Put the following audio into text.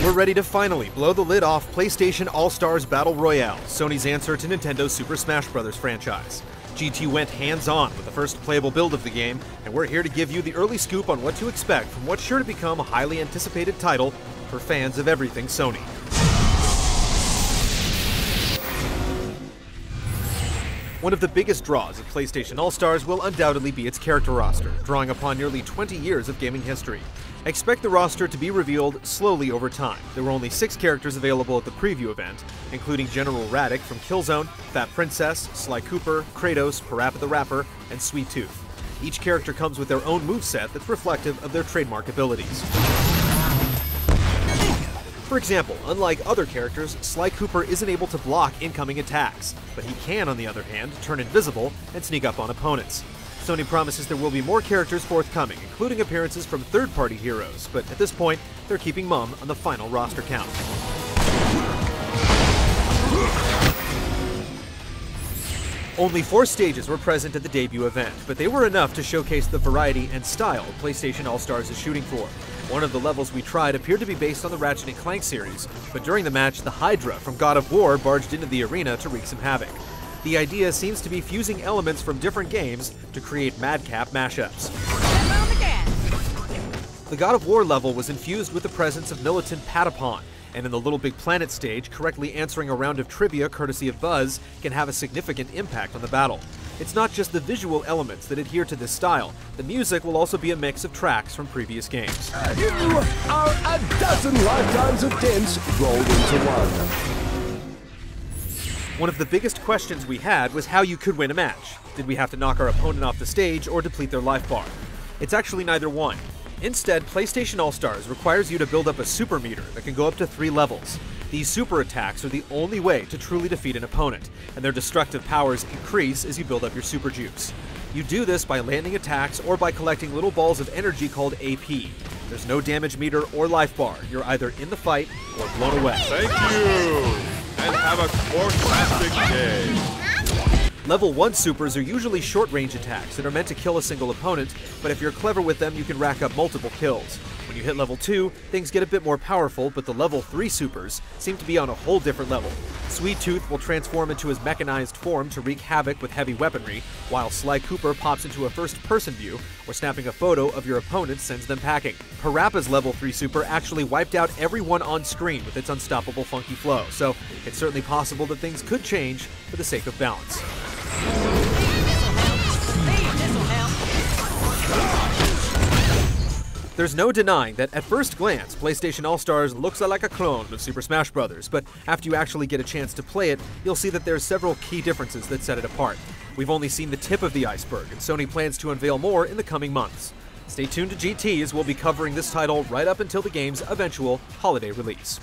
We're ready to finally blow the lid off PlayStation All-Stars Battle Royale, Sony's answer to Nintendo's Super Smash Bros. Franchise. GT went hands-on with the first playable build of the game, and we're here to give you the early scoop on what to expect from what's sure to become a highly anticipated title for fans of everything Sony. One of the biggest draws of PlayStation All-Stars will undoubtedly be its character roster, drawing upon nearly 20 years of gaming history. Expect the roster to be revealed slowly over time. There were only 6 characters available at the preview event, including General Radec from Killzone, Fat Princess, Sly Cooper, Kratos, Parappa the Rapper, and Sweet Tooth. Each character comes with their own moveset that's reflective of their trademark abilities. For example, unlike other characters, Sly Cooper isn't able to block incoming attacks, but he can, on the other hand, turn invisible and sneak up on opponents. Sony promises there will be more characters forthcoming, including appearances from third-party heroes, but at this point, they're keeping mum on the final roster count. Only 4 stages were present at the debut event, but they were enough to showcase the variety and style PlayStation All-Stars is shooting for. One of the levels we tried appeared to be based on the Ratchet & Clank series, but during the match, the Hydra from God of War barged into the arena to wreak some havoc. The idea seems to be fusing elements from different games to create madcap mashups. The God of War level was infused with the presence of militant Patapon, and in the Little Big Planet stage, correctly answering a round of trivia courtesy of Buzz can have a significant impact on the battle. It's not just the visual elements that adhere to this style. The music will also be a mix of tracks from previous games. You are a dozen lifetimes of dents rolled into one. One of the biggest questions we had was how you could win a match. Did we have to knock our opponent off the stage or deplete their life bar? It's actually neither one. Instead, PlayStation All-Stars requires you to build up a super meter that can go up to 3 levels. These super attacks are the only way to truly defeat an opponent, and their destructive powers increase as you build up your super juice. You do this by landing attacks or by collecting little balls of energy called AP. There's no damage meter or life bar. You're either in the fight or blown away. Thank you, and have a fantastic day. Level 1 supers are usually short-range attacks that are meant to kill a single opponent, but if you're clever with them, you can rack up multiple kills. When you hit level 2, things get a bit more powerful, but the level 3 supers seem to be on a whole different level. Sweet Tooth will transform into his mechanized form to wreak havoc with heavy weaponry, while Sly Cooper pops into a first-person view, where snapping a photo of your opponent sends them packing. Parappa's level 3 super actually wiped out everyone on screen with its unstoppable funky flow, so it's certainly possible that things could change for the sake of balance. There's no denying that at first glance, PlayStation All-Stars looks like a clone of Super Smash Bros., but after you actually get a chance to play it, you'll see that there's several key differences that set it apart. We've only seen the tip of the iceberg, and Sony plans to unveil more in the coming months. Stay tuned to GT as we'll be covering this title right up until the game's eventual holiday release.